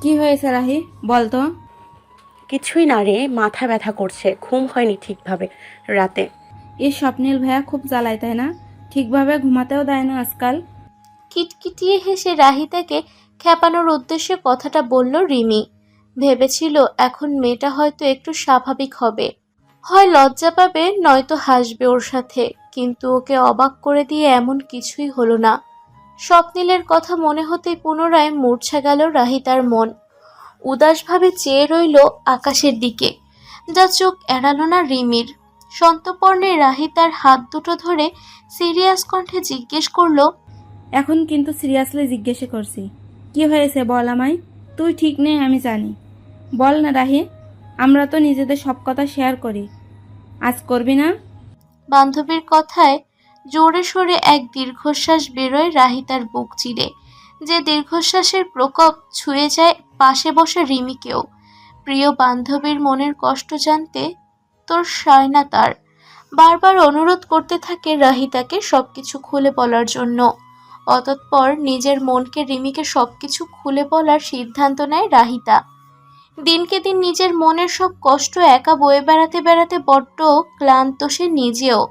কি হয়েছে রাহি, বল তো। কিছুই না রে, মাথা ব্যথা করছে, ঘুম হয়নি ঠিকভাবে রাতে। এই স্বপ্নীল ভাইয়া খুব জ্বালায়, তাই না? ঠিকভাবে ঘুমাতেও দেয় না আজকাল। কিটকিটিয়ে হেসে রাহিতাকে খেপানোর উদ্দেশ্যে কথাটা বলল রিমি। ভেবেছিল এখন মেয়েটা হয়তো একটু স্বাভাবিক হবে, হয় লজ্জা পাবে নয়তো হাসবে ওর সাথে, কিন্তু ওকে অবাক করে দিয়ে এমন কিছুই হলো না। স্বপ্নিলের কথা মনে হতেই পুনরায় মূর্ছা গেল রাহিতার মন। উদাসভাবে চেয়ে রইল আকাশের দিকে, যা চোখ এড়ালো না রিমির। সন্তর্পণে রাহিতার হাত দুটো ধরে সিরিয়াস কণ্ঠে জিজ্ঞেস করলো, এখন কিন্তু সিরিয়াসলি জিজ্ঞেস করছি, কি হয়েছে বল আমায়। তুই ঠিক নেই আমি জানি, বল না রাহি। আমরা তো নিজেদের সব কথা শেয়ার করি, আজ করবি না? বান্ধবীর কথায় জোরে সোরে এক দীর্ঘশ্বাস বেরোয় রাহিতার বুক চিরে, যে দীর্ঘশ্বাসের প্রকোপ ছুঁয়ে যায় পাশে বসা রিমিকেও। প্রিয় বান্ধবীর মনের কষ্ট জানতে তোর সায় না তার। বারবার অনুরোধ করতে থাকে রাহিতাকে সবকিছু খুলে বলার জন্য। অতঃপর নিজের মনকে রিমিকে সবকিছু খুলে বলার সিদ্ধান্ত নেয় রাহিতা। দিনকে দিন নিজের মনের সব কষ্ট একা বয়ে বেড়াতে বেড়াতে বড্ড ক্লান্ত সে নিজেও।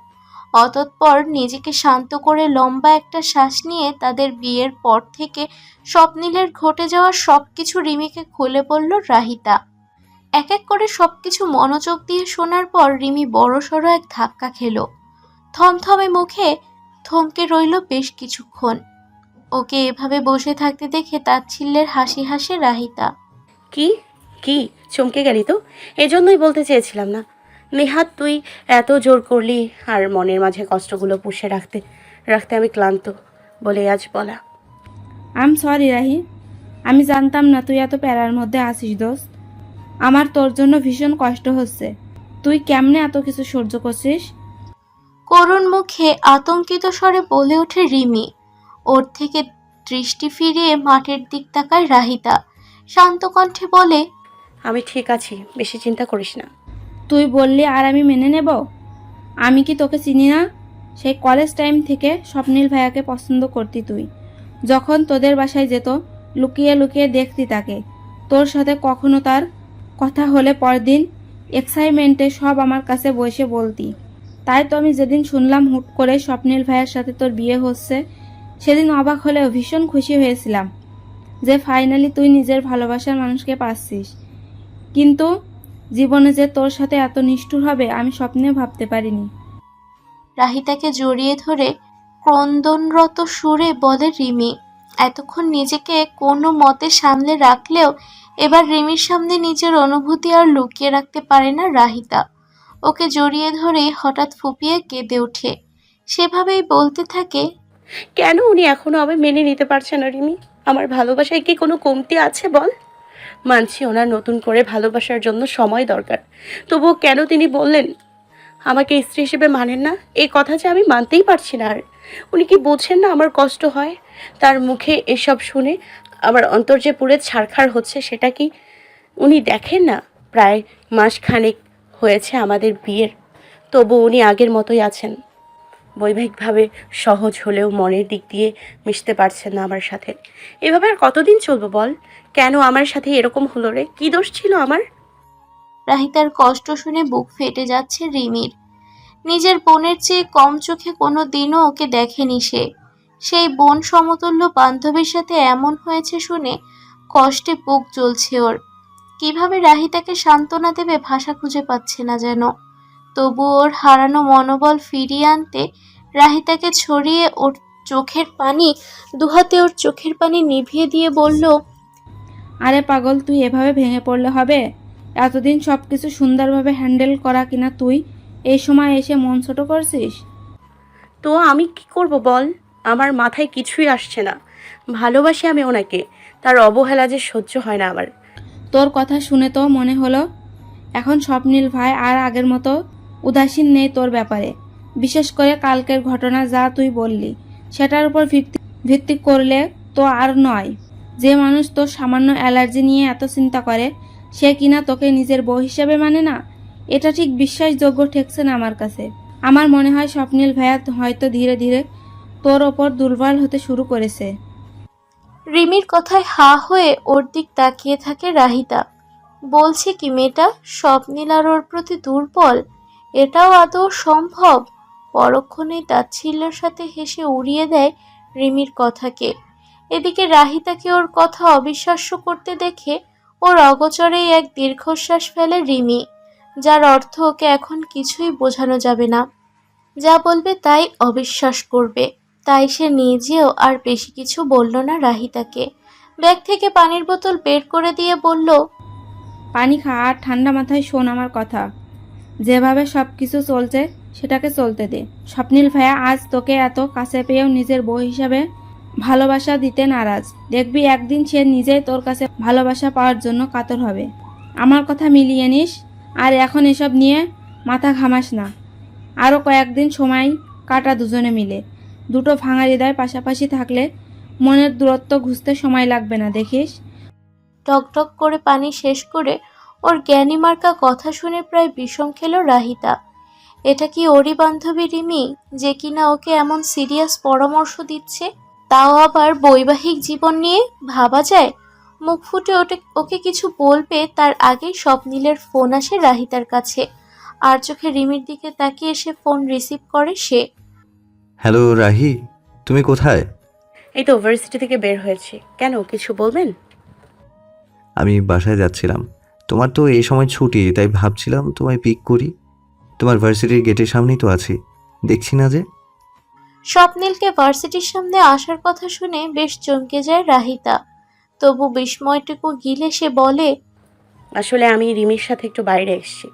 অতঃপর নিজেকে শান্ত করে লম্বা একটা শ্বাস নিয়ে তাদের বিয়ের পর থেকে স্বপ্নিলের ঘটে যাওয়া সবকিছু রিমিকে খুলে বলল রাহিতা। এক এক করে সবকিছু মনোযোগ দিয়ে শোনার পর রিমি বড়সড় এক ধাক্কা খেলো। থমথমে মুখে থমকে রইল বেশ কিছুক্ষণ। ওকে এভাবে বসে থাকতে দেখে তাচ্ছিল্যের হাসি হাসে রাহিতা। কি কি চমকে গেলি তো? এজন্যই বলতে চেয়েছিলাম না। নেহাত তুই এত জোর করলি, আর মনের মাঝে কষ্টগুলো পুষে রাখতে রাখতে আমি ক্লান্ত বলে আজ বলা। আই এম সরি রাহি, আমি জানতাম না তুই এত প্যারার মধ্যে আছিস দোস্ত। আমার তোর জন্য ভীষণ কষ্ট হচ্ছে। তুই কেমনে এত কিছু সহ্য করছিস? করুণ মুখে আতঙ্কিত স্বরে বলে ওঠে রিমি। ওর থেকে দৃষ্টি ফিরিয়ে মাঠের দিক তাকায় রাহিতা। শান্ত কণ্ঠে বলে, আমি ঠিক আছি, বেশি চিন্তা করিস না। তুই বললি আর আমি মেনে নেব? আমি কি তোকে চিনি না? সেই কলেজ টাইম থেকে স্বপ্নীল ভাইয়াকে পছন্দ করতি তুই। যখন তোদের বাসায় যেত, লুকিয়ে লুকিয়ে দেখতি তাকে। তোর সাথে কখনো তার কথা হলে পরদিন এক্সাইটমেন্টে সব আমার কাছে বসে বলতি। তাই তো আমি যেদিন শুনলাম হুট করে স্বপ্নীল ভাইয়ের সাথে তোর বিয়ে হচ্ছে, সেদিন অবাক হলেও ভীষণ খুশি হয়েছিলাম যে ফাইনালি তুই নিজের ভালোবাসার মানুষকে পাচ্ছিস। কিন্তু জীবনে যে তোর সাথে এত নিষ্ঠুর হবে আমি স্বপ্নেও ভাবতে পারিনি। রাহিতাকে জড়িয়ে ধরে ক্রন্দনরত সুরে বলে রিমি। এতক্ষণ নিজেকে কোনো মতে সামলে রাখলেও এবার রিমির সামনে নিজের অনুভূতি আর লুকিয়ে রাখতে পারে না রাহিতা। ওকে জড়িয়ে ধরে হঠাৎ ফুপিয়ে কেঁদে ওঠে। সেভাবেই বলতে থাকে, কেন উনি এখনো আমি মেনে নিতে পারছে না রিমি? আমার ভালোবাসায় কি কোনো কমতি আছে বল? মানছি ওনার নতুন করে ভালোবাসার জন্য সময় দরকার, তবুও কেন তিনি বললেন আমাকে স্ত্রী হিসেবে মানেন না? এই কথা যে আমি মানতেই পারছি না। আর উনি কি বোঝেন না আমার কষ্ট হয়? তার মুখে এসব শুনে আমার অন্তর যে পুড়ে ছারখার হচ্ছে, সেটা কি উনি দেখেন না? প্রায় মাসখানেক হয়েছে আমাদের বিয়ের, তবু উনি আগের মতোই আছেন। বৈবাহিকভাবে সহজ হলেও মনের দিক দিয়ে মিশতে পারছেন না আমার সাথে। এভাবে আর কতদিন চলবো বল? কেন আমার সাথে এরকম হলো রে? কি দোষ ছিল আমার? রাহিতার কষ্ট শুনে বুক ফেটে যাচ্ছে রিমির। নিজের বোনের চেয়ে কম চোখে কোনো দিনও ওকে দেখেনি সে। সেই বোন সমতুল্য বান্ধবীর সাথে এমন হয়েছে শুনে কষ্টে বুক জ্বলছে ওর। কিভাবে রাহিতাকে সান্ত্বনা দেবে ভাষা খুঁজে পাচ্ছে না যেন। তবু ওর হারানো মনোবল ফিরিয়ে আনতে রাহিতাকে ছড়িয়ে ওর চোখের পানি দুহাতে ওর চোখের পানি নিভিয়ে দিয়ে বলল, আরে পাগল, তুই এভাবে ভেঙে পড়লে হবে? এতদিন সব কিছু সুন্দরভাবে হ্যান্ডেল করা কিনা তুই এই সময় এসে মন ছোট করছিস? তো আমি কি করব বল? আমার মাথায় কিছুই আসছে না। ভালোবাসি আমি ওনাকে, তার অবহেলা যে সহ্য হয় না আমার। তোর কথা শুনে তো মনে হলো এখন স্বপ্নীল ভাই আর আগের মতো উদাসীন নেই তোর ব্যাপারে। বিশেষ করে কালকের ঘটনা যা তুই বললি, সেটার উপর ভিত্তি ভিত্তি করলে তো আর নয়। যে মানুষ তোর সামান্য অ্যালার্জি নিয়ে এত চিন্তা করে, সে কিনা তোকে নিজের বউ হিসেবে মানে না, এটা ঠিক বিশ্বাসযোগ্য ঠেকছে না আমার কাছে। আমার মনে হয় স্বপ্নীল ভাইয়া হয়তো ধীরে ধীরে তোর ওপর দুর্বল হতে শুরু করেছে। রিমির কথায় হা হয়ে ওর দিক তাকিয়ে থাকে রাহিতা। বলছে কি মেয়েটা স্বপ্নীল আর ওর প্রতি দুর্বল? এটাও আদৌ সম্ভব? পরক্ষণেই তাচ্ছিল্যের সাথে হেসে উড়িয়ে দেয় রিমির কথাকে। এদিকে রাহিতাকে ওর কথা অবিশ্বাস্য করতে দেখে ওর অগোচরেই এক দীর্ঘশ্বাস ফেলে রিমি, যার অর্থ ওকে এখন কিছুই বোঝানো যাবে না। যা বলবে তাই অবিশ্বাস করবে। তাই সে নিজেও আর বেশি কিছু বলল না রাহিতাকে। ব্যাগ থেকে পানির বোতল বের করে দিয়ে বলল, পানি খা আর ঠান্ডা মাথায় শোন আমার কথা। যেভাবে সব কিছু চলছে সেটাকে চলতে দে। স্বপ্নিল ভাইয়া আজ তোকে এত কাছে পেয়েও নিজের বউ হিসাবে ভালোবাসা দিতে নারাজ। দেখবি একদিন সে নিজেই তোর কাছে ভালোবাসা পাওয়ার জন্য কাতর হবে। আমার কথা মিলিয়ে নিস, আর এখন এসব নিয়ে মাথা ঘামাস না। আরও কয়েকদিন সময় কাটা দুজনে মিলে। দুটো ভাঙা হৃদয় পাশাপাশি থাকলে মনের দূরত্ব ঘুচতে সময় লাগবে না, দেখিস। টকটক করে পানি শেষ করে ওর জ্ঞানী মার্কা কথা শুনে প্রায় বিষম খেল রাহিতা। এটা কি ওরই বান্ধবী রিমি, যে কিনা ওকে এমন সিরিয়াস পরামর্শ দিচ্ছে? তাও আবার বৈবাহিক জীবন নিয়ে? ভাবা যায়? মুখ ফুটে ওকে কিছু বলবে তার আগেই স্বপ্নিলের ফোন আসে রাহিতার কাছে। আর চোখে রিমির দিকে তাকিয়ে সে ফোন রিসিভ করে সে। হ্যালো রাহি, তুমি কোথায়? এই তো ভার্সিটি থেকে বের হয়েছি। কেন, কিছু বলবেন? আমি বাসায় যাচ্ছিলাম। তোমার তো এই সময় ছুটি, তাই ভাবছিলাম তোমায় পিক করি। তোমার ভার্সিটির গেটের সামনেই তো আছি, দেখছি না যে? স্বপ্নিলকে ভার্সিটির সামনে আসার কথা শুনে বেশ চমকে যায় রাহিতা। তবু বিস্ময়টুকু গিলে সে বলে, আসলে আমি রিমির সাথে একটু বাইরে এসেছি।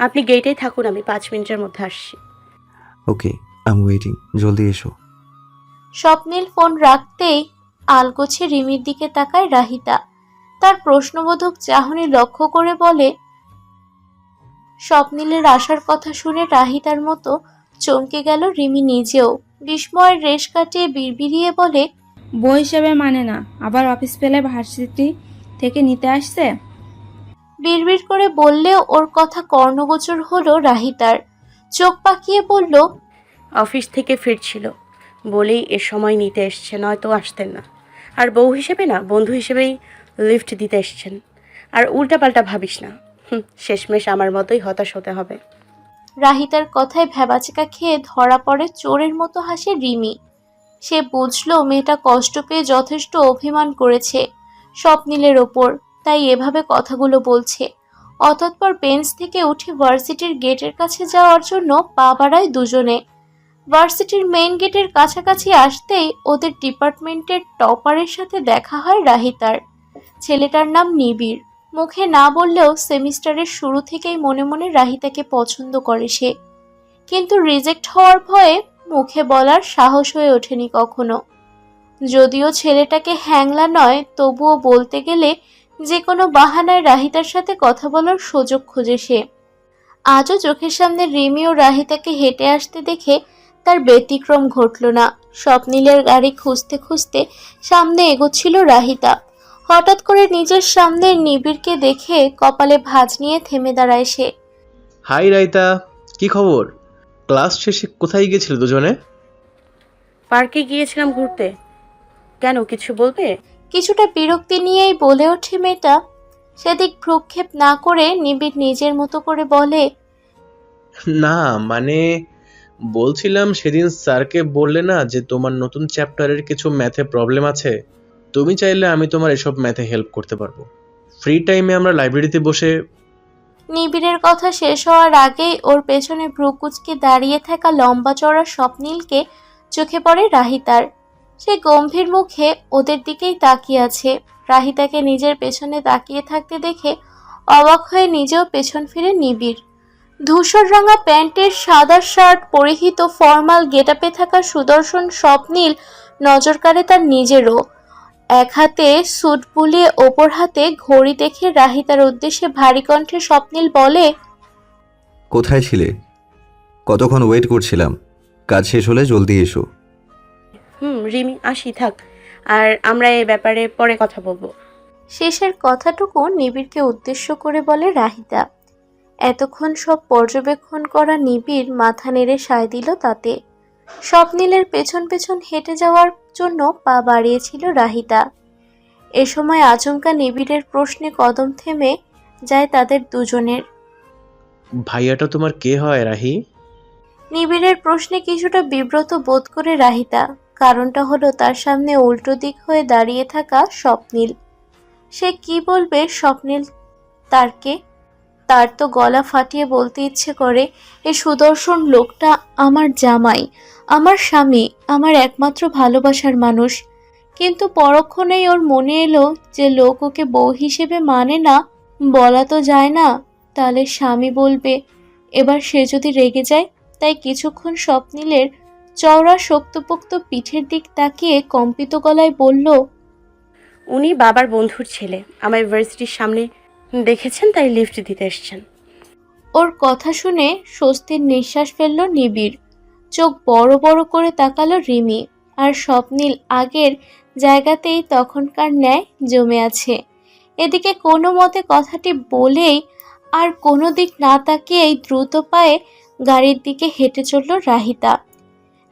আপনি গেটেই থাকুন, আমি 5 মিনিটের মধ্যে আসছি। ওকে, আই এম ওয়েটিং, জলদি এসো। স্বপ্নিল ফোন রাখতেই আলগোছে রিমির দিকে তাকায় রাহিতা। তার প্রশ্নবোধক চাহনি লক্ষ্য করে বলে, স্বপ্নিলের আসার কথা শুনে রাহিতার মতো চমকে গেল রিমি নিজেও। বিস্ময়ের রেশ কাটিয়ে বিড়বিড়িয়ে বলে, বউ হিসেবে মানে না, আবার অফিস পেলে ভার্সিটি থেকে নিতে আসছে। বিড়বিড় করে বললেও ওর কথা কর্ণগোচর হলো রাহিতার। চোখ পাকিয়ে বলল, অফিস থেকে ফিরছিল বলেই এ সময় নিতে এসছে, নয়তো আসতেন না। আর বউ হিসেবে না, বন্ধু হিসেবেই লিফট দিতে এসছেন। আর উল্টাপাল্টা ভাবিস না, শেষমেশ আমার মতোই হতাশ হতে হবে। রাহিতার কথায় ভ্যাবাচেকা খেয়ে ধরা পড়ে চোরের মতো হাসে রিমি। সে বুঝলো মেয়েটা কষ্ট পেয়ে যথেষ্ট অভিমান করেছে স্বপ্নিলের ওপর, তাই এভাবে কথাগুলো বলছে। অতঃপর বেঞ্চ থেকে উঠে ভার্সিটির গেটের কাছে যাওয়ার জন্য পা বাড়ায় দুজনে। ভার্সিটির মেইন গেটের কাছাকাছি আসতেই ওদের ডিপার্টমেন্টের টপারের সাথে দেখা হয় রাহিতার। ছেলেটার নাম নিবিড়। মুখে না বললেও সেমিস্টারের শুরু থেকেই মনে মনে রাহিতাকে পছন্দ করে সে, কিন্তু রিজেক্ট হওয়ার ভয়ে মুখে বলার সাহস হয়ে ওঠেনি কখনো। যদিও ছেলেটাকে হ্যাংলা নয়, তবুও বলতে গেলে যে কোনো বাহানায় রাহিতার সাথে কথা বলার সুযোগ খোঁজে সে। আজও চোখের সামনে রিমি ও রাহিতাকে হেঁটে আসতে দেখে তার ব্যতিক্রম ঘটল না। স্বপ্নিলের গাড়ি খুঁজতে খুঁজতে সামনে এগোচ্ছিল রাহিতা। হঠাৎ করে নিজের সামনে নিবিড়কে দেখে কপালে ভাঁজ নিয়ে থেমে দাঁড়ায় সে। হাই রাইতা, কি খবর? ক্লাস শেষে কোথায় গিয়েছিলে দুজনে? পার্কে গিয়েছিলাম ঘুরতে। কেন, কিছু বলবে? কিছুটা বিরক্তি নিয়েই বলে ওঠে মেয়েটা। সেদিক ভ্রুক্ষেপ না করে নিবিড় নিজের মতো করে বলে, না মানে বলছিলাম, সেদিন স্যারকে বললে না যে তোমার নতুন চ্যাপ্টারের কিছু ম্যাথে প্রবলেম আছে। তুমি চাইলে আমি তোমার এসব ম্যাথে হেল্প করতে পারবো। ফ্রি টাইমে আমরা লাইব্রেরিতে বসে। নিবিড়ের কথা শেষ হওয়ার আগেই ওর পেছনে ভ্রুকুচকে দাঁড়িয়ে থাকা লম্বা চড়া স্বপ্নিলকে চোখে পড়ে রাহিতার। সে গম্ভীর মুখে ওদের দিকেই তাকিয়ে আছে। রাহিতাকে নিজের পেছনে তাকিয়ে থাকতে দেখে অবাক হয়ে নিজেও পেছন ফিরে নিবিড়। ধূসর রাঙা প্যান্টের সাদা শার্ট পরিহিত ফর্মাল গেটআপে থাকা সুদর্শন স্বপ্নিল নজর কাড়ে তার নিজেরও। এক হাতে স্যুট বুলিয়ে ওপর হাতে ঘড়ি দেখে রাহিতার উদ্দেশ্যে ভারী কণ্ঠে স্বপ্নিল বলে, কোথায় ছিলে? কতক্ষণ ওয়েট করছিলাম। কাজ শেষ হলে জলদি এসো। রিমি, আসি থাক, আর আমরা এই ব্যাপারে পরে কথা বলবো। শেষের কথাটুকু নিবিড়কে উদ্দেশ্য করে বলে রাহিতা। এতক্ষণ সব পর্যবেক্ষণ করা নিবিড় মাথা নেড়ে সায় দিল তাতে। স্বপ্নিলের পেছন পেছন হেঁটে যাওয়ার জন্য পা বাড়িয়েছিল রাহিতা। এ সময় আচমকা নিবিড়ের প্রশ্নে কদম থেমে যায় তাদের দুজনের। ভাইয়াটা তোমার কে হয় রাহি? নিবিড়ের প্রশ্নে কিছুটা বিব্রত বোধ করে রাহিতা। কারণটা হলো তার সামনে উল্টো দিক হয়ে দাঁড়িয়ে থাকা স্বপ্নীল। সে কি বলবে স্বপ্নীল তারকে? তার তো গলা ফাটিয়ে বলতে ইচ্ছে করে, এ সুদর্শন লোকটা আমার জামাই, আমার স্বামী, আমার একমাত্র ভালোবাসার মানুষ। কিন্তু পরক্ষণেই ওর মনে এলো যে লোক ওকে বউ হিসেবে মানে না। বলা তো যায় না, তাহলে স্বামী বলবে। এবার সে যদি রেগে যায়। তাই কিছুক্ষণ স্বপ্নীলের চওড়া শক্তপোক্ত পিঠের দিক তাকিয়ে কম্পিত গলায় বলল, উনি বাবার বন্ধুর ছেলে, আমার ভার্সিটির সামনে দেখেছেন তাই লিফট দিতে এসেছেন। ওর কথা শুনে স্বস্তির নিঃশ্বাস ফেলল নিবিড়। চোখ বড় বড় করে তাকালো রিমি। আর স্বপ্নীল আগের জায়গাতেই তখনকার ন্যায় জমে আছে। এদিকে কোনো মতে কথাটি বলেই আর কোনো দিক না তাকিয়েই দ্রুত পায়ে গাড়ির দিকে হেঁটে চলল রাহিতা।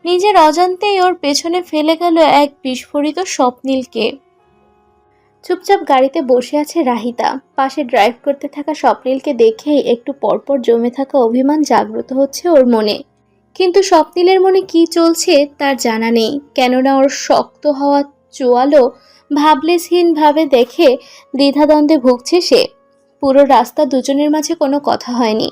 নিজের অজান্তেই ওর পেছনে ফেলে গেল এক বিস্ফোরিত স্বপ্নীলকে। চুপচাপ গাড়িতে বসে আছে রাহিতা। পাশে ড্রাইভ করতে থাকা স্বপ্নীলকে দেখেই একটু পরপর জমে থাকা অভিমান জাগ্রত হচ্ছে ওর মনে। কিন্তু স্বপ্নীলের মনে কি চলছে তার জানা নেই, কেননা ওর শক্ত হওয়া চোয়ালো ভাবলেশহীনভাবে দেখে দ্বিধাদ্বন্দ্বে ভুগছে সে। পুরো রাস্তা দুজনের মাঝে কোনো কথা হয়নি।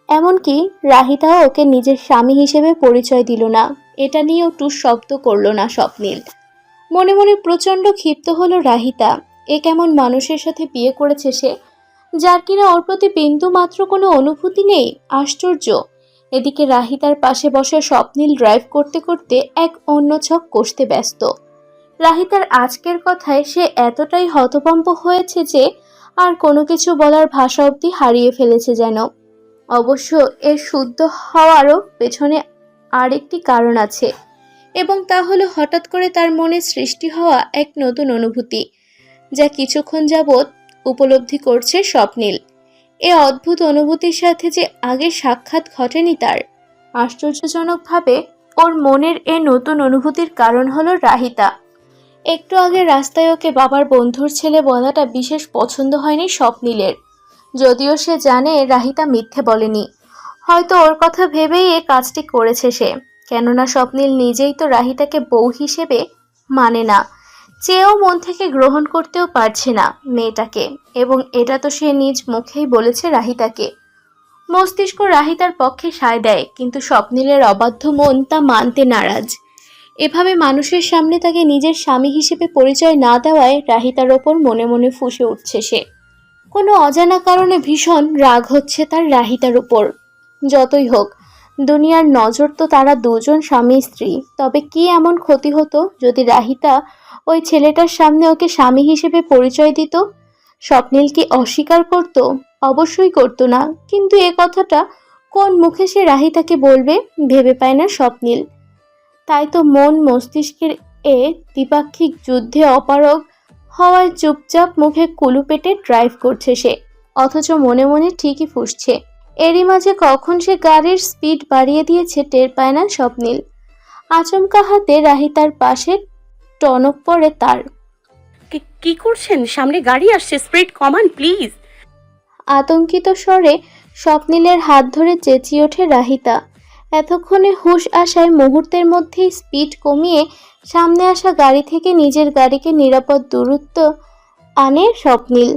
এমনকি রাহিতাও ওকে নিজের স্বামী হিসেবে পরিচয় দিল না। এটা নিয়েও টুস শব্দ করল না স্বপ্নীল। মনে মনে প্রচণ্ড ক্ষিপ্ত হলো রাহিতা। এ কেমন মানুষের সাথে বিয়ে করেছে সে, যার কিনা ওর প্রতি বিন্দু মাত্র কোনো অনুভূতি নেই। আশ্চর্য। এদিকে রাহিতার পাশে বসে স্বপ্নীল ড্রাইভ করতে করতে এক অন্য ছক কষতে ব্যস্ত। রাহিতার আজকের কথায় সে এতটাই হতভম্ব হয়েছে যে আর কোনো কিছু বলার ভাষা অবধি হারিয়ে ফেলেছে যেন। অবশ্য এর শুদ্ধ হওয়ারও পেছনে আরেকটি কারণ আছে, এবং তা হলো হঠাৎ করে তার মনে সৃষ্টি হওয়া এক নতুন অনুভূতি, যা কিছুক্ষণ যাবৎ উপলব্ধি করছে স্বপ্নীল। এ অদ্ভুত অনুভূতির সাথে যে আগে সাক্ষাৎ ঘটেনি তার। আশ্চর্যজনকভাবে ওর মনের এ নতুন অনুভূতির কারণ হলো রাহিতা। একটু আগে রাস্তায় ওকে বাবার বন্ধুর ছেলে বলাটা বিশেষ পছন্দ হয়নি স্বপ্নীলের। যদিও সে জানে রাহিতা মিথ্যে বলেনি। হয়তো ওর কথা ভেবেই এ কাজটি করেছে সে, কেননা স্বপ্নীল নিজেই তো রাহিতাকে বউ হিসেবে মানে না, চেয়েও মন থেকে গ্রহণ করতেও পারছে না মেয়েটাকে, এবং এটা তো সে নিজ মুখেই বলেছে রাহিতাকে। মস্তিষ্ক রাহিতার পক্ষে সায় দেয়, কিন্তু স্বপ্নীলের অবাধ্য মন তা মানতে নারাজ। এভাবে মানুষের সামনে তাকে নিজের স্বামী হিসেবে পরিচয় না দেওয়ায় রাহিতার ওপর মনে মনে ফুঁসে উঠছে সে। কোনো অজানা কারণে ভীষণ রাগ হচ্ছে তার রাহিতার উপর। যতই হোক, দুনিয়ার নজর তো তারা দুজন স্বামী স্ত্রী। তবে কি এমন ক্ষতি হতো যদি রাহিতা ওই ছেলেটার সামনে ওকে স্বামী হিসেবে পরিচয় দিত? স্বপ্নীল কি অস্বীকার করত? অবশ্যই করতো না, কিন্তু এ কথাটা কোন মুখে সে রাহিতাকে বলবে ভেবে পায় না স্বপ্নীল। তাই তো মন মস্তিষ্কের এ দ্বিপাক্ষিক যুদ্ধে অপারগ হওয়ায় চুপচাপ মুখে কুলু পেটে ড্রাইভ করছে সে, অথচ মনে মনে ঠিকই ফুঁসছে। এরই মাঝে কখন সে গাড়ির স্পিড বাড়িয়ে দিয়েছে টের পায় না স্বপ্নীল। আচমকা হাতে রাহিতার পাশে টনক পড়ে তার। কি করছেন? সামনে গাড়ি আসছে, স্পিড কমান প্লিজ। আতঙ্কিত স্বরে স্বপ্নীলের হাত ধরে চেঁচিয়ে ওঠে রাহিতা। এতক্ষণে হুঁশ আসায় মুহূর্তের মধ্যেই স্পিড কমিয়ে সামনে আসা গাড়ি থেকে নিজের গাড়িকে নিরাপদ দূরত্ব আনে স্বপ্নীল।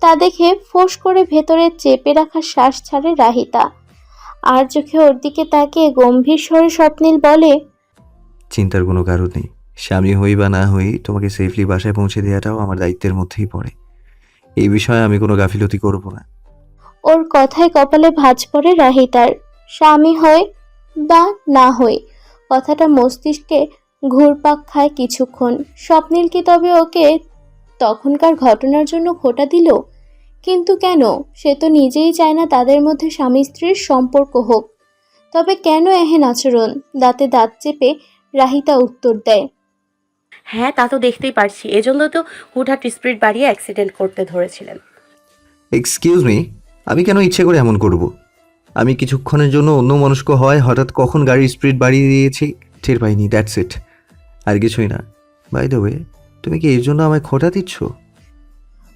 তা দেখে ফোঁস করে ভেতরে চেপে রাখা শ্বাস ছাড়ে রাহিতা। আর চোখে ওর দিকে তাকিয়ে গম্ভীর স্বরে স্বপ্নীল বলে, চিন্তার কোনো কারণ নেই। স্বামী হই বা না হই, তোমাকে সেফলি বাসায় পৌঁছে দেওয়াটাও আমার দায়িত্বের মধ্যেই পড়ে। এই বিষয়ে আমি কোনো গাফিলতি করব না। ওর কথায় কপালে ভাঁজ পড়ে রাহিতার। স্বামী হয় বা না হয়, কথাটা মস্তিষ্কে ঘুরপাক খায় কিছুক্ষণ। স্বপ্নীল কি তবে ওকে তখনকার ঘটনার জন্য খোঁটা দিল? কিন্তু কেন? সে তো নিজেই চায় না তাদের মধ্যে স্বামী স্ত্রীর সম্পর্ক হোক। তবে কেন এহেন আচরণ? দাঁতে দাঁত চেপে রাহিতা উত্তর দেয়, হ্যাঁ, তা তো দেখতেই পারছি, এজন্য তো হুটহাট স্পিড বাড়িয়ে অ্যাক্সিডেন্ট করতে ধরেছিলেন। এক্সকিউজ মি, আমি কেন ইচ্ছে করে এমন করব? আমি কিছুক্ষণের জন্য অন্য মনস্ক হয় হঠাৎ কখন গাড়ির স্পিড বাড়িয়ে দিয়েছি টের পাইনি, দ্যাটস ইট। আর কিছুই না। বাই দ্য ওয়ে, তুমি কি এর জন্য আমায় খোঁটা দিচ্ছ?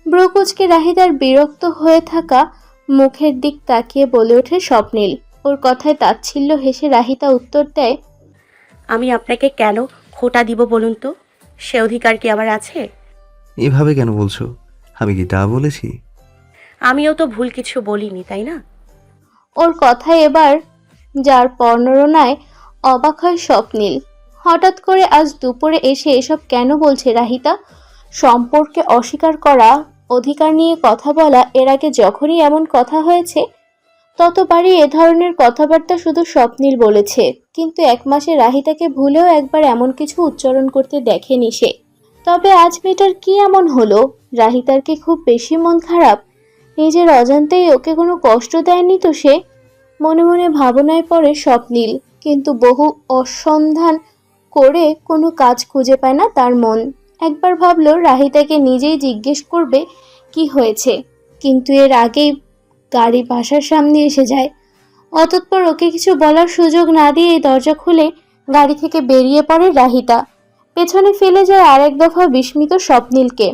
ব্রুকুচকে রাহিতার বিরক্ত হয়ে থাকা মুখের দিক তাকিয়ে বলে ওঠে স্বপ্নীল। ওর কথায় তাচ্ছিল্য হেসে রাহিতা উত্তর দেয়, আমি আপনাকে কেন খোটা দিব বলুন তো? সে অধিকার কি আমার আছে? এভাবে কেন বলছো? আমি কি তা বলেছি? আমিও তো ভুল কিছু বলিনি, তাই না? ওর কথায় এবার যার পর্ণরনায় অবাক হয় স্বপ্নীল। হঠাৎ করে আজ দুপুরে এসে এসব কেন বলছে রাহিতা? সম্পর্কে অস্বীকার করা, অধিকার নিয়ে কথা বলা, এর আগে যখনই এমন কথা হয়েছে ততবারই এ ধরনের কথাবার্তা শুধু স্বপ্নীল বলেছে, কিন্তু 1 মাসে রাহিতাকে ভুলেও একবার এমন কিছু উচ্চারণ করতে দেখেনি সে। তবে আজ মেয়েটার কি এমন হলো? রাহিতার কি খুব বেশি মন খারাপ? নিজের অজান্তেই ওকে কোনো কষ্ট দেয়নি তো সে? মনে মনে ভাবনায় পড়ে স্বপ্নীল, কিন্তু বহু অনুসন্ধান করে কোনো কাজ খুঁজে পায় না তার মন। একবার ভাবলো রাহিতাকে নিজেই জিজ্ঞেস করবে কি হয়েছে, কিন্তু এর আগেই গাড়ি বাসার সামনে এসে যায়। অতঃপর ওকে কিছু বলার সুযোগ না দিয়ে দরজা খুলে গাড়ি থেকে বেরিয়ে পড়ে রাহিতা। পেছনে ফেলে যায় আরেক দফা বিস্মিত স্বপ্নীলকে।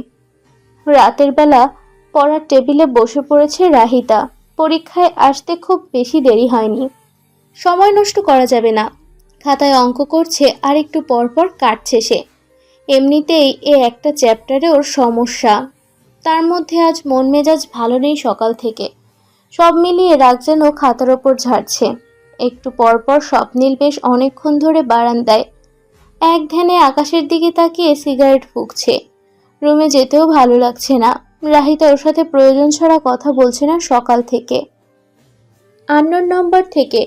রাতের বেলা পড়ার টেবিলে বসে পড়েছে রাহিতা। পরীক্ষায় আসতে খুব বেশি দেরি হয়নি। সময় নষ্ট করা যাবে না। খাতায় অঙ্ক করছে আর একটু পর পর কাটছে সে। এমনিতেই একটা চ্যাপ্টারে ওর সমস্যা, তার মধ্যে আজ মন মেজাজ ভালো নেই সকাল থেকে। সব মিলিয়ে রাগ যেন খাতার ওপর ঝাড়ছে। একটু পর পর স্বপ্নীল বেশ অনেকক্ষণ ধরে বারান্দায় এক ধ্যানে আকাশের দিকে তাকিয়ে সিগারেট ফুঁকছে। রুমে যেতেও ভালো লাগছে না। রাহিতা ওর সাথে প্রয়োজন ছাড়া কথা বলছে না সকাল থেকে। আননোন নম্বর থেকে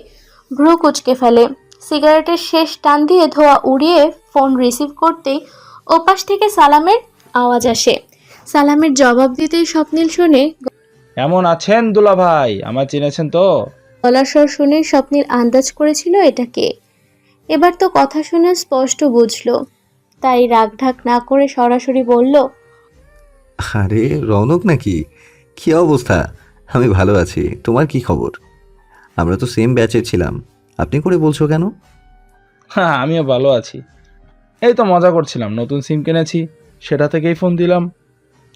ভ্রু কুঁচকে ফেলে। সিগারেটের শেষ টান দিয়ে ধোঁয়া উড়িয়ে ফোন রিসিভ করতেই ওপাশ থেকে সালামের আওয়াজ আসে। সালামের জবাব দিতেই স্বপ্নীল শুনে, কেমন আছেন দুলা ভাই? আমার চিনেছেন তো? গলার স্বর শুনে স্বপ্নীল আন্দাজ করেছিল এটা কে। এবার তো কথা শুনে স্পষ্ট বুঝলো, তাই রাগঢাক না করে সরাসরি বলল, আরে রৌনক নাকি? কি অবস্থা? আমি ভালো আছি, তোমার কি খবর? আমরা তো সেম ব্যাচে ছিলাম, আপনি করে বলছো কেন? হ্যাঁ, আমিও ভালো আছি। এই তো মজা করছিলাম, নতুন সিম কিনেছি, সেটা থেকেই ফোন দিলাম।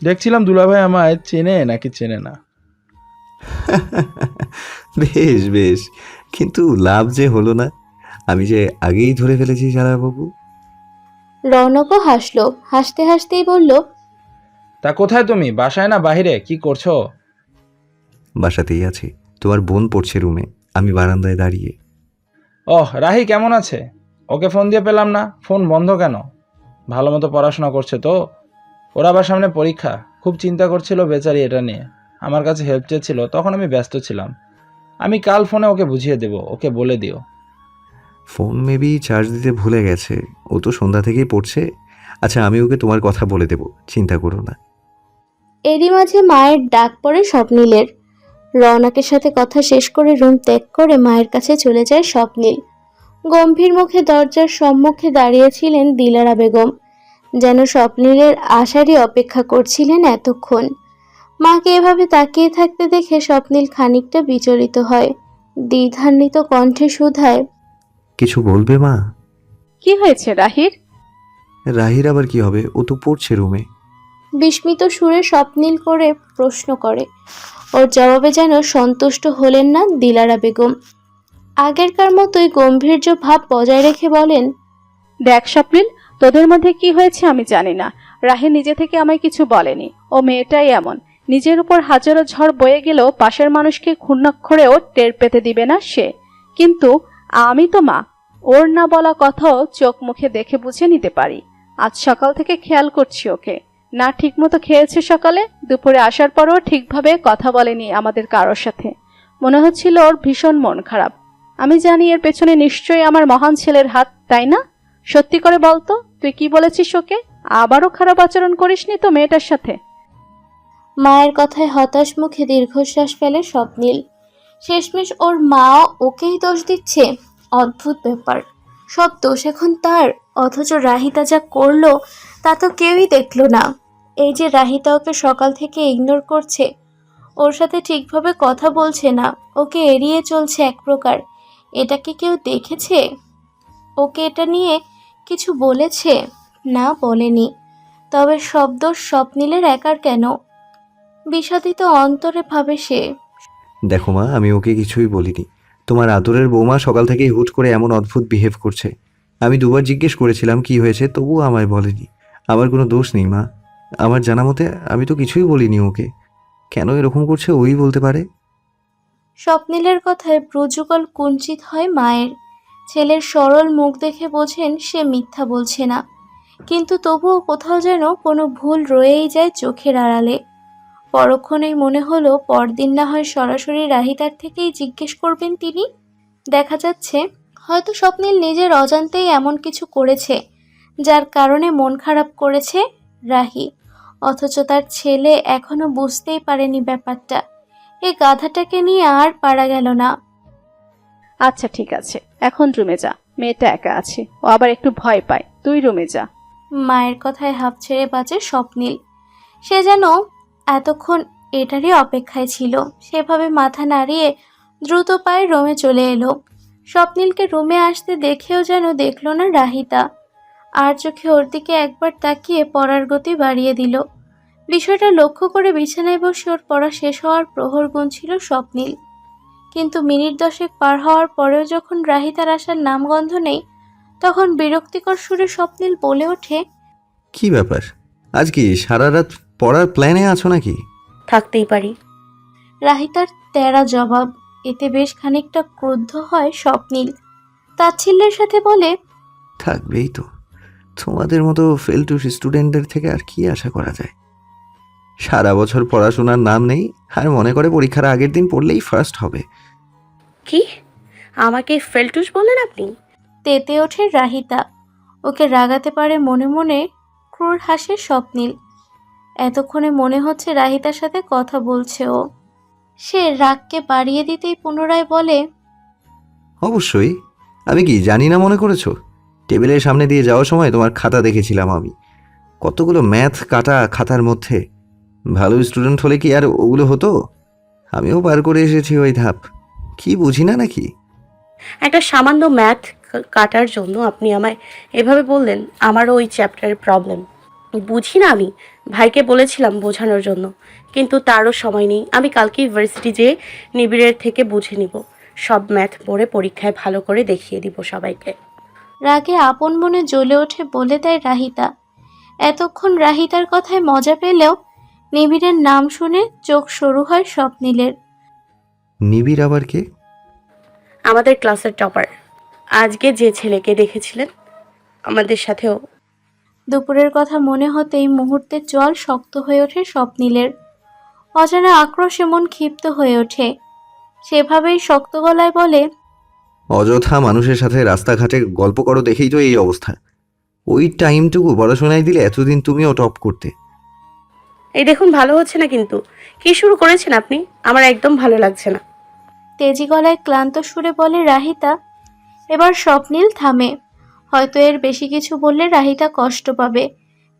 দেখছিলাম দুলা ভাই আমায় চেনে নাকি চেনে না। বেশ বেশ, কিন্তু লাভ যে হলো না। আমি যে আগেই ধরে ফেলেছি বাবু। রৌনকও হাসলো। হাসতে হাসতেই বলল, তা কোথায় তুমি? বাসায় না বাহিরে? কি করছো? বাসাতেই আছি, তোমার বোন পড়ছে রুমে, আমি বারান্দায় দাঁড়িয়ে। ওহ, রাহি কেমন আছে? ওকে ফোন দিয়ে পেলাম না, ফোন বন্ধ কেন? ভালো মতো পড়াশোনা করছে তো? ওর আবার সামনে পরীক্ষা, খুব চিন্তা করছিল বেচারি এটা নিয়ে। আমার কাছে হেল্প চেয়েছিল, তখন আমি ব্যস্ত ছিলাম। আমি কাল ফোনে ওকে বুঝিয়ে দেব, ওকে বলে দিও। ফোন মেবি চার্জ দিতে ভুলে গেছে, ও তো সন্ধ্যা থেকেই পড়ছে। আচ্ছা, আমি ওকে তোমার কথা বলে দেব, চিন্তা করো না। এরই মাঝে মায়ের ডাক পড়ে স্বপ্নীলের। রৌনকের সাথে কথা শেষ করে রুম ত্যাগ করে মায়ের কাছে চলে যায় স্বপ্নীল। গম্ভীর মুখে দরজার সম্মুখে দাঁড়িয়েছিলেন দিলারা বেগম, যেন স্বপ্নীলের আসারই অপেক্ষা করছিলেন এতক্ষণ। মাকে এভাবে তাকিয়ে থাকতে দেখে স্বপ্নীল খানিকটা বিচলিত হয়। দ্বিধান্বিত কণ্ঠে শুধায়, কিছু বলবে মা? কি হয়েছে রাহির? রাহির আবার কি হবে, ও তো পড়ছে রুমে। বিস্মিত সুরে স্বপ্নীল করে প্রশ্ন করে। ওর জবাবে যেন সন্তুষ্ট হলেন না দিলারা বেগম। আগেরকার মতোই গম্ভীর্য ভাব বজায় রেখে বলেন, দেখ স্বপ্নিল, তোদের মধ্যে কি হয়েছে আমি জানি না। রাহি নিজে থেকে আমায় কিছু বলেনি। ও মেয়েটাই এমন, নিজের উপর হাজারো ঝড় বয়ে গেলেও পাশের মানুষকে ক্ষুণ্ণাক্ষরেও টের পেতে দিবে না সে। কিন্তু আমি তো মা, ওর না বলা কথাও চোখ মুখে দেখে বুঝে নিতে পারি। আজ সকাল থেকে খেয়াল করছি ওকে, না ঠিকমতো খেয়েছে সকালে, দুপুরে আসার পরও ঠিকভাবে কথা বলেনি আমাদের কারোর সাথে। মনে হচ্ছিল ওর ভীষণ মন খারাপ। আমি জানি এর পেছনে নিশ্চয়ই আমার মহান ছেলের হাত, তাই না? সত্যি করে বলতো, তুই কি বলেছিস ওকে? আবারও খারাপ আচরণ করিসনি তো মেয়েটার সাথে? মায়ের কথায় হতাশ মুখে দীর্ঘশ্বাস ফেলে স্বপ্নীল। শেষমেশ ওর মাও ওকেই দোষ দিচ্ছে। অদ্ভুত ব্যাপার, সব দোষ এখন তার, অথচ রাহিতা যা করলো তা তো কেউই দেখলো না। এই যে রাহিতা ওকে সকাল থেকে ইগনোর করছে, ওর সাথে ঠিকভাবে কথা বলছে না, ওকে এড়িয়ে চলছে এক প্রকার, এটা কি কেউ দেখেছে? ওকে এটা নিয়ে কিছু বলেছে? না, বলেনি। তবে শব্দ স্বপ্নিলের একার কেন? বিষাদিত অন্তরে ভাবে সে। দেখো মা, আমি ওকে কিছুই বলিনি। তোমার আদরের বৌমা সকাল থেকেই হুট করে এমন অদ্ভুত বিহেভ করছে। আমি দুবার জিজ্ঞেস করেছিলাম কি হয়েছে, তবুও আমায় বলেনি। আমার কোনো দোষ নেই মা। আমার জানা মতে আমি তো কিছুই বলিনি ওকে। কেন এরকম করছে ওই বলতে পারে। স্বপ্নিলের কথায় প্রযুগল কুঞ্চিত হয় মায়ের। ছেলের সরল মুখ দেখে বোঝেন সে মিথ্যা বলছে না, কিন্তু তবুও কোথাও যেন কোনো ভুল রয়েই যায় চোখের আড়ালে। পরক্ষণেই মনে হলো পরদিন না হয় সরাসরি রাহিতার থেকেই জিজ্ঞেস করবেন তিনি। দেখা যাচ্ছে হয়তো স্বপ্নিল নিজের অজান্তেই এমন কিছু করেছে যার কারণে মন খারাপ করেছে রাহি, অথচ তার ছেলে এখনো বুঝতেই পারেনি ব্যাপারটা। এই গাধাটাকে নিয়ে আর পারা গেল না। আচ্ছা ঠিক আছে, এখন রুমে যা, মেয়েটা একা আছে, ও আবার একটু ভয় পায়, তুই রুমে যা। মায়ের কথায় হাঁপ ছেড়ে বাঁচে স্বপ্নিল। সে যেন এতক্ষণ এটারই অপেক্ষায় ছিল। সেভাবে মাথা নাড়িয়ে দ্রুত পায়ে রুমে চলে এলো। স্বপ্নিলকে রুমে আসতে দেখেও যেন দেখল না রাহিতা, আর চোখে ওর দিকে একবার তাকিয়ে পড়ার গতি বাড়িয়ে দিল। বিষয়টা লক্ষ্য করে বিছানায় বসে ওর পড়া শেষ হওয়ার প্রহর গুনছিল স্বপ্নিল। কিন্তু মিনিট 10 পার হওয়ার পরেও যখন রাহিতার আসার নামগন্ধ নেই, তখন বিরক্তিকর সুরে স্বপ্নিল বলে ওঠে, কি ব্যাপার, আজ কি সারা রাত পড়ার প্ল্যানে আছো নাকি? থাকতেই পারি। রাহিতার তেড়া জবাব এতে বেশ খানিকটা ক্রুদ্ধ হয় স্বপ্নিল। তাচ্ছিল্যের সাথে বলে, থাকবেই তো। তোমাদের মতো ফেলটুস স্টুডেন্টদের থেকে আর কি আশা করা যায়? সারা বছর পড়াশোনার নাম নেই, আর মনে করে পরীক্ষার আগের দিন পড়লেই ফার্স্ট হবে। কি? আমাকে ফেলটুস বললেন আপনি? তেতে ওঠে রাহিতা। ওকে রাগাতে পারে মনে মনে ক্রূর হাসে স্বপ্নিল। এতক্ষণে মনে হচ্ছে রাহিতার সাথে কথা বলছে ও। সে রাগকে বাড়িয়ে দিতেই পুনরায় বলে, অবশ্যই। আমি কি জানি না মনে করেছো? টেবিলের সামনে দিয়ে যাওয়ার সময় তোমার খাতা দেখেছিলাম আমি। কতগুলো ম্যাথ কাটা খাতার মধ্যে। ভালো স্টুডেন্ট হলে কি আর ওগুলো হতো? আমিও পার করে এসেছি ওই ধাপ। কি বুঝি না নাকি? একটা সামান্য ম্যাথ কাটার জন্য আপনি আমায় এভাবে বললেন? আমারও ওই চ্যাপ্টারের প্রবলেম, বুঝি না আমি। ভাইকে বলেছিলাম বোঝানোর জন্য, কিন্তু তারও সময় নেই। আমি কালকে ইউনিভার্সিটি যেয়ে নিবিড়ের থেকে বুঝে নিব। সব ম্যাথ পড়ে পরীক্ষায় ভালো করে দেখিয়ে দিব সবাইকে। রাগে আপন মনে জ্বলে ওঠে বলে দেয় রাহিতা। এতক্ষণ রাহিতার কথায় মজা পেলেও নিবিড়ের নাম শুনে চোখ সরু হয় স্বপ্নিলের। নিবিড় আবার কে? আমাদের ক্লাসের টপার। আজকে যে ছেলেকে দেখেছিলেন আমাদের সাথেও। দুপুরের কথা মনে হতেই মুহূর্তে জল শক্ত হয়ে ওঠে স্বপ্নিলের। অজানা আক্রোশে মন ক্ষিপ্ত হয়ে ওঠে। সেভাবেই শক্ত গলায় বলে, অযথা মানুষের সাথে রাস্তাঘাটে গল্প করো দেখেই তো এই অবস্থা। ওই টাইমটুকু পড়াশোনায় দিলে এতদিন তুমিও টপ করতে। এই দেখুন, ভালো হচ্ছে না কিন্তু। কি শুরু করেছেন আপনি? আমার একদম ভালো লাগছে না। তেজি গলায় ক্লান্ত সুরে বলে রাহিতা। এবার স্বপ্নিল থামে। হয়তো এর বেশি কিছু বললে রাহিতা কষ্ট পাবে।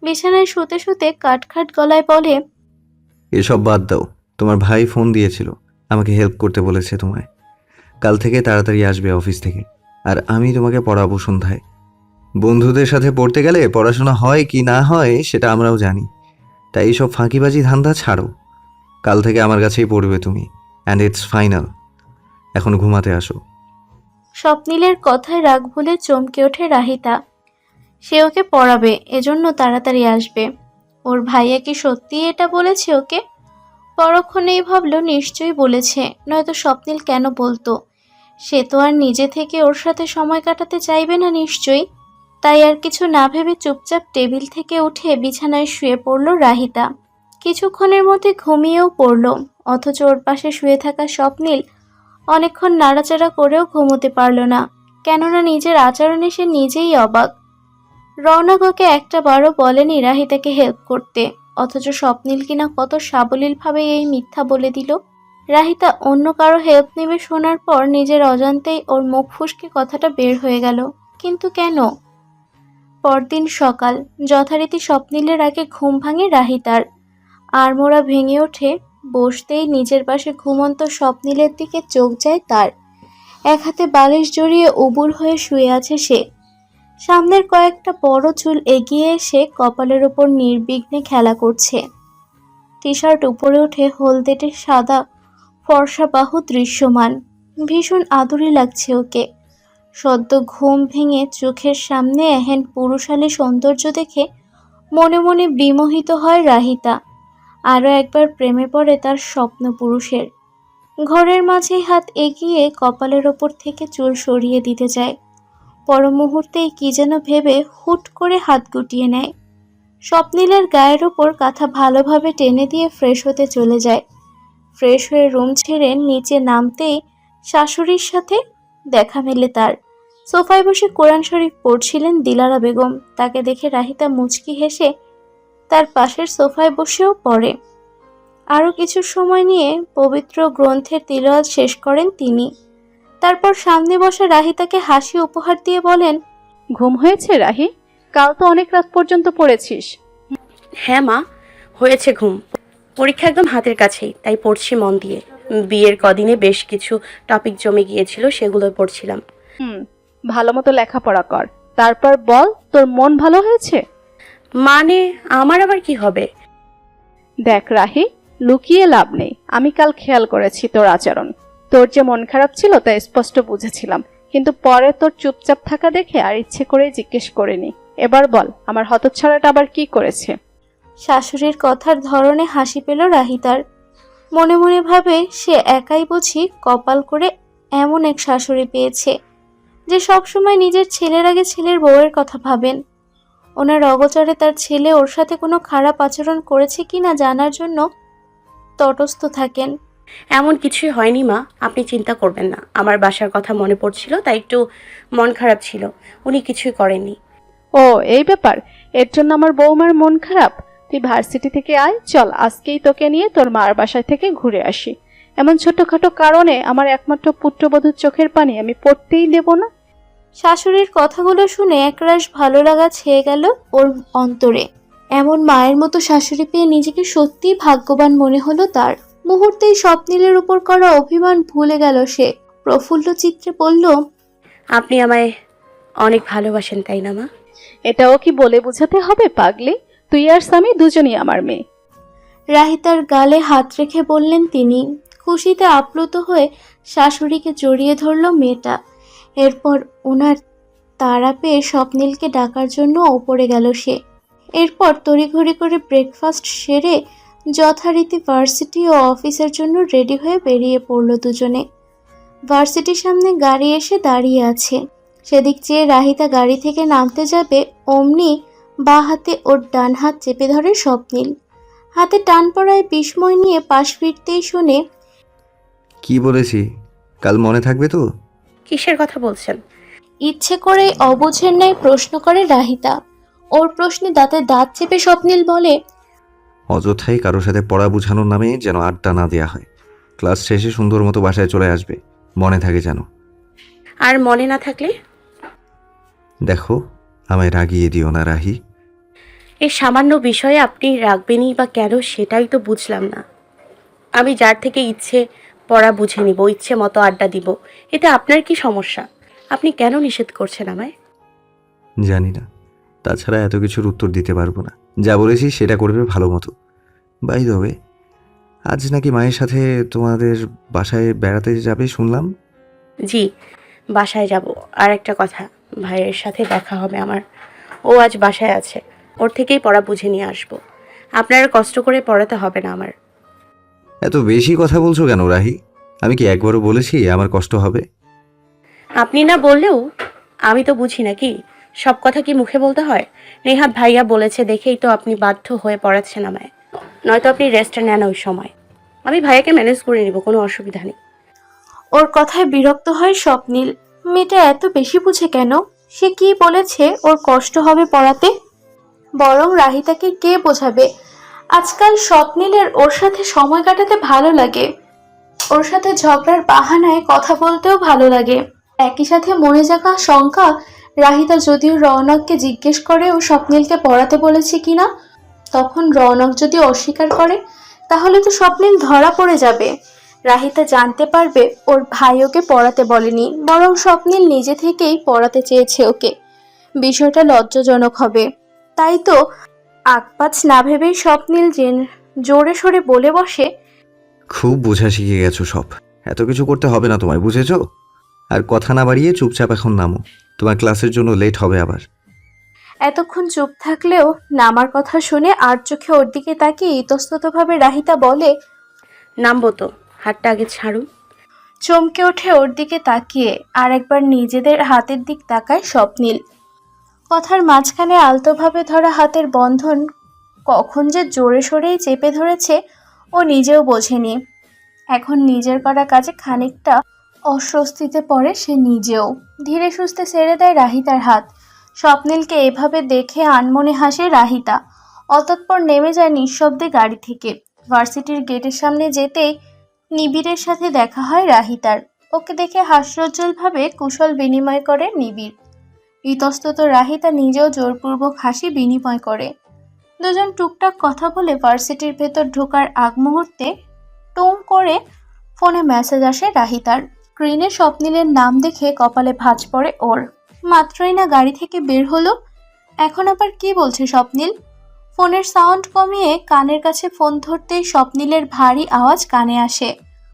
বিছানায় শুতে শুতে কাটখাট গলায় বলে, এসব বাদ দাও। তোমার ভাই ফোন দিয়েছিল, আমাকে হেল্প করতে বলেছে তোমায়। কাল থেকে তাড়াতাড়ি আসবে অফিস থেকে, আর আমি তোমাকে পড়াবো সন্ধ্যায়। বন্ধুদের সাথে পড়তে গেলে পড়াশোনা হয় কি না হয় সেটা আমরাও জানি। তাই এইসব ফাঁকিবাজি ধান্দা ছাড়ো। কাল থেকে আমার কাছেই পড়বে তুমি, অ্যান্ড ইটস ফাইনাল। এখন ঘুমাতে আসো। স্বপ্নিলের কথায় রাগ ভুলে চমকে ওঠে রাহিতা। সে ওকে পড়াবে, এজন্য তাড়াতাড়ি আসবে। ওর ভাইয়া কি সত্যিই এটা বলেছে ওকে? পরক্ষণেই ভাবলো নিশ্চয়ই বলেছে, নয়তো স্বপ্নিল কেন বলতো? সে তো আর নিজে থেকে ওর সাথে সময় কাটাতে চাইবে না নিশ্চয়ই। তাই আর কিছু না ভেবে চুপচাপ টেবিল থেকে উঠে বিছানায় শুয়ে পড়ল রাহিতা। কিছুক্ষণের মধ্যে ঘুমিয়েও পড়ল, অথচ ওর পাশে শুয়ে থাকা স্বপ্নিল অনেকক্ষণ নাড়াচাড়া করেও ঘুমোতে পারল না। কেননা নিজের আচরণে সে নিজেই অবাক। রওনক ওকে একটা বারও বলেনি রাহিতাকে হেল্প করতে, অথচ স্বপ্নিল কিনা কত সাবলীলভাবে এই মিথ্যা বলে দিল। রাহিতা অন্য কারো হেল্প নেবে শোনার পর নিজের অজান্তেই ওর মুখ ফুসকে কথাটা বের হয়ে গেল। কিন্তু কেন? পরদিন সকাল যথারীতি স্বপ্নিলের আগে ঘুম ভাঙে রাহিতার। আড়মোড়া ভেঙে ওঠে। বসতেই নিজের পাশে ঘুমন্ত স্বপ্নিলের দিকে চোখ যায় তার। এক হাতে বালিশ জড়িয়ে উবুর হয়ে শুয়ে আছে সে। সামনের কয়েকটা বড় চুল এগিয়ে এসে কপালের ওপর নির্বিঘ্নে খেলা করছে। টি শার্ট উপরে উঠে হলদেটে সাদা ফর্সা বাহু দৃশ্যমান। ভীষণ আদুরি লাগছে ওকে। সদ্য ঘুম ভেঙে চোখের সামনে এহেন পুরুষালী সৌন্দর্য দেখে মনে মনে বিমোহিত হয় রাহিতা। আরও একবার প্রেমে পড়ে তার স্বপ্ন পুরুষের। ঘরের মাঝে হাত এগিয়ে কপালের ওপর থেকে চুল সরিয়ে দিতে যায়। পর মুহূর্তেই কি যেন ভেবে হুট করে হাত গুটিয়ে নেয়। স্বপ্নিলের গায়ের ওপর কাঁথা ভালোভাবে টেনে দিয়ে ফ্রেশ হতে চলে যায়। ফ্রেশ হয়ে রুম ছেড়ে নিচে নামতেই শাশুড়ির সাথে দেখা মেলে তার। সোফায় বসে কোরআন শরীফ পড়ছিলেন দিলারা বেগম। তাকে দেখে রাহিতা মুচকি হেসে তার পাশের সোফায় বসেও পড়ে। আরও কিছু সময় নিয়ে পবিত্র গ্রন্থের তিলাওয়াত শেষ করেন তিনি। তারপর সামনে বসা রাহিতাকে হাসি উপহার দিয়ে বলেন, ঘুম হয়েছে রাহি? কাল তো অনেক রাত পর্যন্ত পড়েছিস। হ্যাঁ মা, হয়েছে ঘুম। পরীক্ষা একদম হাতের কাছেই, তাই পড়ছি মন দিয়ে। বিয়ের কদিনে বেশ কিছু টপিক জমে গিয়েছিল, সেগুলো পড়ছিলাম। ভালো মতো লেখাপড়া কর, তারপর বল তোর মন ভালো হয়েছে? মানে আমার আবার কি হবে? দেখ রাহি, লুকিয়ে লাভ নেই। আমি কাল খেয়াল করেছি তোর আচরণ। তোর যে মন খারাপ ছিল তা স্পষ্ট বুঝেছিলাম, কিন্তু পরে তোর চুপচাপ থাকা দেখে আর ইচ্ছে করে জিজ্ঞেস করিনি। এবার বল, আমার হতচ্ছাড়াটা আবার কি করেছে? শাশুড়ির কথার ধরনে হাসি পেল রাহিতার। মনে মনে ভাবে সে একাই বুঝি কপাল করে এমন এক শাশুড়ি পেয়েছে যে সবসময় নিজের ছেলের আগে ছেলের বউয়ের কথা ভাবেন। ওনার অগোচরে তার ছেলে ওর সাথে কোনো খারাপ আচরণ করেছে কিনা জানার জন্য তটস্থ থাকেন। এমন কিছুই হয়নি মা, আপনি চিন্তা করবেন না। আমার বাসার কথা মনে পড়ছিল, তাই একটু মন খারাপ ছিল। উনি কিছুই করেননি। ও এই ব্যাপার, এর জন্য আমার বৌমার মন খারাপ? তুই ভার্সিটি থেকে আয়, চল আজকেই তোকে নিয়ে তোর মার বাসায় থেকে ঘুরে আসি। এমন ছোটখাটো কারণে আমার একমাত্র পুত্রবধূর চোখের পানি আমি পড়তেই দেব না। শাশুড়ির কথাগুলো শুনে একরাশ ভালো লাগা ছেয়ে গেল ওর অন্তরে। এমন মায়ের মতো শাশুড়ি পেয়ে নিজেকে সত্যিই ভাগ্যবান মনে হলো তার। মুহূর্তেই স্বপ্নিলের উপর করা অভিমান ভুলে গেল সে। প্রফুল্ল চিত্রে বলল, আপনি আমায় অনেক ভালোবাসেন, তাই না মা? এটাও কি বলে বোঝাতে হবে পাগলি? তুই আর স্বামী দুজনই আমার মেয়ে। রাহিতার গালে হাত রেখে বললেন তিনি। খুশিতে আপ্লুত হয়ে শাশুড়িকে জড়িয়ে ধরল মেয়েটা। এরপর ওনার তাড়া পেয়ে স্বপ্নিলকে ডাকার জন্য ওপরে গেল সে। এরপর তড়িঘড়ি করে ব্রেকফাস্ট সেরে যথারীতি ভার্সিটি ও অফিসের জন্য রেডি হয়ে বেরিয়ে পড়ল দুজনে। ভার্সিটির সামনে গাড়ি এসে দাঁড়িয়ে আছে। সেদিক চেয়ে রাহিতা গাড়ি থেকে নামতে যাবে, অমনি বা হাতে ওর ডান হাত চেপে ধরে স্বপ্নিল। হাতে টান পড়ায় বিস্ময় নিয়ে পাশ ফিরতেই শুনে, কি বলেছি কাল মনে থাকবে তো? কিসের কথা বলছেন? ইচ্ছে করে অবুঝের ন্যায় প্রশ্ন করে রাহিতা। ওর প্রশ্নে দাঁতে দাঁত চেপে স্বপ্নিল বলে, অযথাই কারোর সাথে পড়া বোঝানোর নামে যেন আড্ডা না দেওয়া হয়। ক্লাস শেষে সুন্দর মতো বাসায় চলে আসবে, মনে থাকে যেন। আর মনে না থাকলে? দেখো, আমায় রাগিয়ে দিও না রাহি। এই সামান্য বিষয়ে আপনি রাখবেনই বা কেন, সেটাই তো বুঝলাম না। আমি যার থেকে ইচ্ছে পড়া বুঝে নিব, ইচ্ছে মতো আড্ডা দিব, এতে আপনার কি সমস্যা? আপনি কেন নিষেধ করছেন আমায়? জানি না, তাছাড়া এত কিছুর উত্তর দিতে পারবো না। যা বলেছি সেটা করবে ভালো মতো। বাই দ্য ওয়ে, আজ নাকি মায়ের সাথে তোমাদের বাসায় বেড়াতে যাবে শুনলাম। জি, বাসায় যাব। আর একটা কথা, ভাইয়ের সাথে দেখা হবে আমার। ও আজ বাসায় আছে, ওর থেকেই পড়া বুঝে নিয়ে আসবো। আপনার কষ্ট করে পড়াতে হবে না আমার। এত বেশি কথা বলছো কেন রাহি? আমি কি একবারও বলেছি আমার কষ্ট হবে? আপনি না বললেও আমি তো বুঝি নাকি? সব কথা কি মুখে বলতে হয়? নেহাত ভাইয়া বলেছে দেখেই তো আপনি বাধ্য হয়ে পড়াচ্ছেন আমায়, নয়তো আপনি রেস্টে নেন ওই সময়। আমি ভাইয়াকে ম্যানেজ করে নিব, কোনো অসুবিধা নেই। ওর কথায় বিরক্ত হয় স্বপ্নিল। মেয়েটা এত বেশি বুঝে কেন? সে কি বলেছে ওর কষ্ট হবে পড়াতে? বরং রাহিতাকে কে বোঝাবে? আজকাল স্বপ্নিলের ওর সাথে সময় কাটাতে ভালো লাগে। ওর সাথে ঝগড়ার বাহানায় কথা বলতেও ভালো লাগে। একই সাথে মনে জাগা শঙ্কা, রাহিতা যদিও রওনককে জিজ্ঞেস করে ও স্বপ্নিলকে পড়াতে বলেছে কিনা। তখন রওনক যদি অস্বীকার করে তাহলে তো স্বপ্নিল ধরা পড়ে যাবে। রাহিতা জানতে পারবে ওর ভাই ওকে পড়াতে বলেনি, বরং স্বপ্নিল নিজে থেকেই পড়াতে চেয়েছে ওকে। বিষয়টা লজ্জাজনক হবে। তাই তো আকপাচ না ভেবেই স্বপ্নিল জোরে সোরে বলে বসে, খুব বোঝা শিখে গেছো সব, এত কিছু করতে হবে না তোমায়, বুঝেছো? আর কথা না বাড়িয়ে চুপচাপ এখন নামো, তোমার ক্লাসের জন্য লেট হবে আবার। এতক্ষণ চুপ থাকলেও নামার কথা শুনে আর চোখে ওর দিকে তাকিয়ে ইতস্ততভাবে রাহিতা বলে, নামবো তো, হাতটা আগে ছাড়ুন। চমকে ওঠে ওর দিকে তাকিয়ে, আর একবার নিজেদের হাতের দিক তাকায় স্বপ্নিল। কথার মাঝখানে আলতোভাবে ধরা হাতের বন্ধন কখন যে জোরে সোরেই চেপে ধরেছে ও নিজেও বোঝেনি। এখন নিজের করা কাজে খানিকটা অস্বস্তিতে পড়ে সে নিজেও। ধীরে সুস্থে ছেড়ে দেয় রাহিতার হাত। স্বপ্নিলকে এভাবে দেখে আনমনে হাসে রাহিতা। অতঃপর নেমে যায় নিঃশব্দে গাড়ি থেকে। ভার্সিটির গেটের সামনে যেতেই নিবিড়ের সাথে দেখা হয় রাহিতার। ওকে দেখে হাস্যোজ্জ্বলভাবে কুশল বিনিময় করে নিবিড়। ইতস্তত রাহিতা নিজেও জোরপূর্বক হাসি বিনিময় করে। দুজন টুকটাক কথা বলে ভার্সিটির ভেতর ঢোকার আগ মুহূর্তে টুং করে ফোনে মেসেজ আসে রাহিতার। স্ক্রিনে স্বপ্নিলের নাম দেখে কপালে ভাঁজ পড়ে ওর। মাত্রই না গাড়ি থেকে বের হলো, এখন আবার কি বলছে স্বপ্নিল? ফোনের সাউন্ড কমিয়ে কানের কাছে ফোন ধরতেই স্বপ্নিলের ভারী আওয়াজ কানে আসে।